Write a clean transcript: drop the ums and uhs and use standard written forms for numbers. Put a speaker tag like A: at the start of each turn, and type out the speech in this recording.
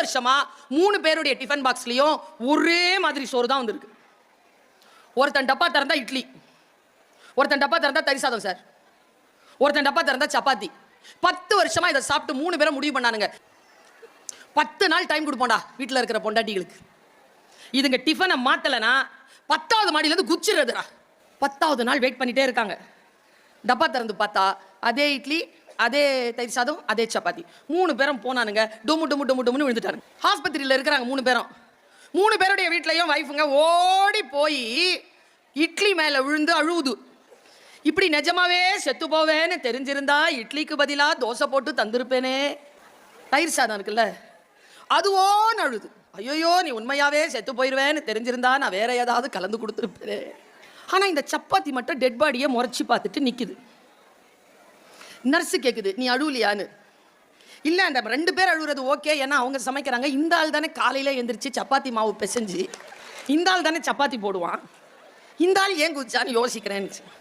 A: வருஷமா 3 பேருடைய டிஃபன் பாக்ஸ்லயும் ஒரே மாதிரி சோறு தான் வந்திருக்கு. ஒருத்தன் டப்பா திறந்தா இட்லி, ஒருத்தன் டப்பா திறந்தா தரி சாதம் சார், ஒருத்தன் டப்பா திறந்தா சப்பாத்தி. 10 வருஷமா இதை சாப்பிட்டு 3 பேரும் முடிவு பண்ணானுங்க, 10 நாள் டைம் கொடுப்போம்டா வீட்டில் இருக்கிற பொண்டாட்டிகளுக்கு. இதுங்க டிஃபனை மாத்தலைன்னா 10வது மாடியிலேருந்து குச்சிடுறதுடா. 10வது நாள் வெயிட் பண்ணிட்டே இருக்காங்க. டப்பா திறந்து பார்த்தா அதே இட்லி, அதே தயிர் சாதம், அதே சப்பாத்தி. 3 பேரும் போனானுங்க, டொமு டொமு டொமு டொமுன்னு விழுந்துட்டாங்க. ஆஸ்பத்திரியில் இருக்கிறாங்க 3 பேரும். 3 பேருடைய வீட்லையும் வைஃபுங்க ஓடி போய் இட்லி மேலே விழுந்து அழுவுது. இப்படி நிஜமாவே செத்து போவேன்னு தெரிஞ்சிருந்தா இட்லிக்கு பதிலாக தோசை போட்டு தந்திருப்பேனே. தயிர் சாதம் இருக்குல்ல, அதுவோன்னு அழுது. ஐயோ, நீ உண்மையாவே செத்து போயிடுவேன்னு தெரிஞ்சிருந்தா நான் வேற ஏதாவது கலந்து கொடுத்துருப்பேனே. ஆனால் இந்த சப்பாத்தி மட்டும் டெட் பாடியை முறைச்சி பார்த்துட்டு நிற்குது. நர்ஸு கேட்குது, நீ அழுவலியான்னு. இல்லை, அந்த 2 பேர் அழுகுறது ஓகே, ஏன்னா அவங்க சமைக்கிறாங்க. இந்த ஆள் தானே காலையில் எழுந்திரிச்சு சப்பாத்தி மாவு பிசைஞ்சு இந்த ஆள் தானே சப்பாத்தி போடுவான், இந்த ஆள் ஏன் குதிச்சான்னு யோசிக்கிறேன்னு.